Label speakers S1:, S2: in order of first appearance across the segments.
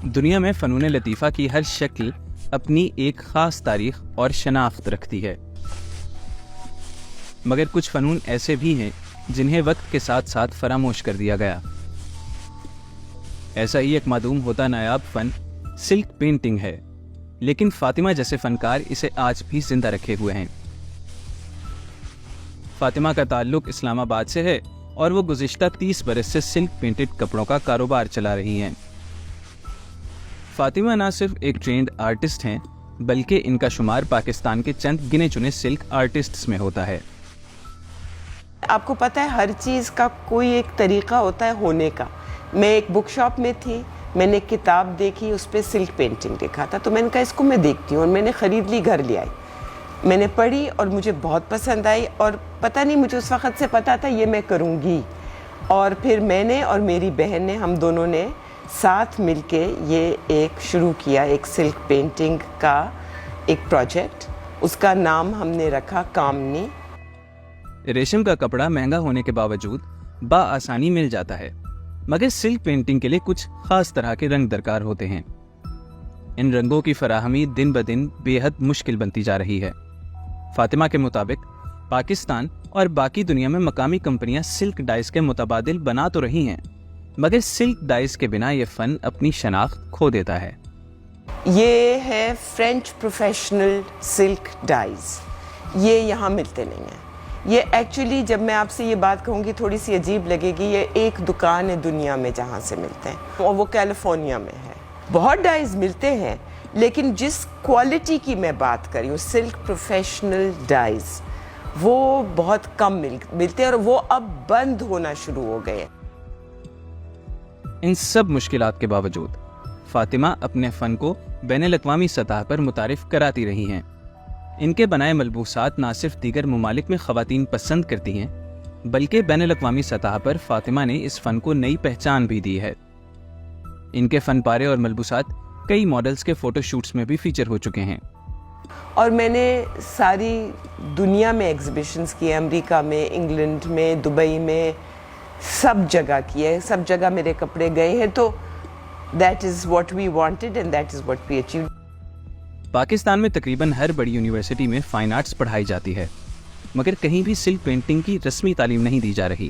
S1: دنیا میں فنون لطیفہ کی ہر شکل اپنی ایک خاص تاریخ اور شناخت رکھتی ہے، مگر کچھ فنون ایسے بھی ہیں جنہیں وقت کے ساتھ ساتھ فراموش کر دیا گیا۔ ایسا ہی ایک معدوم ہوتا نایاب فن سلک پینٹنگ ہے، لیکن فاطمہ جیسے فنکار اسے آج بھی زندہ رکھے ہوئے ہیں۔ فاطمہ کا تعلق اسلام آباد سے ہے اور وہ گزشتہ 30 برس سے سلک پینٹڈ کپڑوں کا کاروبار چلا رہی ہیں۔ فاطمہ نہ صرف ایک ٹرینڈ آرٹسٹ ہیں بلکہ ان کا شمار پاکستان کے چند گنے چنے سلک آرٹسٹس میں ہوتا ہے۔
S2: آپ کو پتہ ہے ہر چیز کا کوئی ایک طریقہ ہوتا ہے ہونے کا۔ میں ایک بک شاپ میں تھی، میں نے ایک کتاب دیکھی، اس پہ سلک پینٹنگ لکھا تھا، تو میں نے کہا اس کو میں دیکھتی ہوں، اور میں نے خرید لی، گھر لے آئی، میں نے پڑھی اور مجھے بہت پسند آئی، اور پتہ نہیں مجھے اس وقت سے پتہ تھا یہ میں کروں گی۔ اور پھر میں نے اور میری بہن نے، ہم دونوں نے ساتھ مل کے یہ ایک شروع کیا، ایک سلک پینٹنگ کا ایک پروجیکٹ۔ اس کا نام ہم نے رکھا کامنی۔
S1: ریشم کا کپڑا مہنگا ہونے کے باوجود بآسانی مل جاتا ہے، مگر سلک پینٹنگ کے لیے کچھ خاص طرح کے رنگ درکار ہوتے ہیں۔ ان رنگوں کی فراہمی دن بدن بے حد مشکل بنتی جا رہی ہے۔ فاطمہ کے مطابق پاکستان اور باقی دنیا میں مقامی کمپنیاں سلک ڈائز کے متبادل بنا تو رہی ہیں، مگر سلک ڈائز کے بنا یہ فن اپنی شناخت کھو دیتا ہے۔
S2: یہ ہے فرینچ پروفیشنل سلک ڈائز، یہ یہاں ملتے نہیں ہیں۔ یہ ایکچولی جب میں آپ سے یہ بات کہوں گی تھوڑی سی عجیب لگے گی، یہ ایک دکان ہے دنیا میں جہاں سے ملتے ہیں، اور وہ کیلیفورنیا میں ہے۔ بہت ڈائز ملتے ہیں، لیکن جس کوالٹی کی میں بات کر رہی ہوں سلک پروفیشنل ڈائز، وہ بہت کم ملتے ہیں، اور وہ اب بند ہونا شروع ہو گئے۔
S1: ان سب مشکلات کے باوجود فاطمہ اپنے فن کو بین الاقوامی سطح پر متعارف کراتی رہی ہیں۔ ان کے بنائے ملبوسات نہ صرف دیگر ممالک میں خواتین پسند کرتی ہیں، بلکہ بین الاقوامی سطح پر فاطمہ نے اس فن کو نئی پہچان بھی دی ہے۔ ان کے فن پارے اور ملبوسات کئی ماڈلز کے فوٹو شوٹس میں بھی فیچر ہو چکے ہیں۔
S2: اور میں نے ساری دنیا میں ایگزیبیشنز کی، امریکہ میں، انگلینڈ میں، دبئی میں، سب جگہ کی ہے، سب جگہ میرے کپڑے گئے ہیں، تو that is what we wanted and that is what we achieved.
S1: Pakistan میں تقریباً ہر بڑی یونیورسٹی میں فائن آرٹس پڑھائی جاتی ہے، مگر کہیں بھی سلک پینٹنگ کی رسمی تعلیم نہیں دی جا رہی۔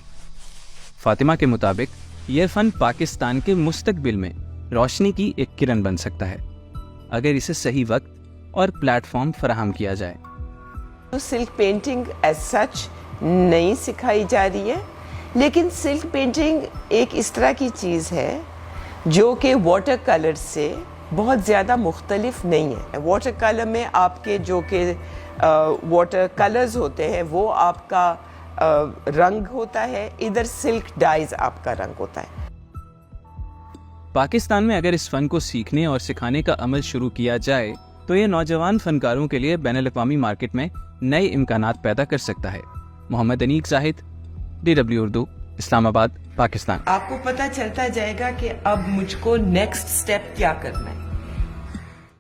S1: فاطمہ کے مطابق یہ فن پاکستان کے مستقبل میں روشنی کی ایک کرن بن سکتا ہے، اگر اسے صحیح وقت اور پلیٹ فارم فراہم کیا جائے۔
S2: سلک پینٹنگ ایز سچ نہیں سکھائی جا رہی ہے، لیکن سلک پینٹنگ ایک اس طرح کی چیز ہے جو کہ واٹر کلر سے بہت زیادہ مختلف نہیں ہے۔ واٹر کلر میں آپ کے جو کہ واٹر کلرز ہوتے ہیں وہ آپ کا رنگ ہوتا ہے، ادھر سلک ڈائز آپ کا رنگ ہوتا ہے۔
S1: پاکستان میں اگر اس فن کو سیکھنے اور سکھانے کا عمل شروع کیا جائے تو یہ نوجوان فنکاروں کے لیے بین الاقوامی مارکیٹ میں نئے امکانات پیدا کر سکتا ہے۔ محمد انیق زاہد، DW اردو، اسلام آباد، پاکستان۔
S2: آپ کو پتہ چلتا جائے گا کہ اب مجھ کو نیکسٹ سٹیپ کیا کرنا ہے۔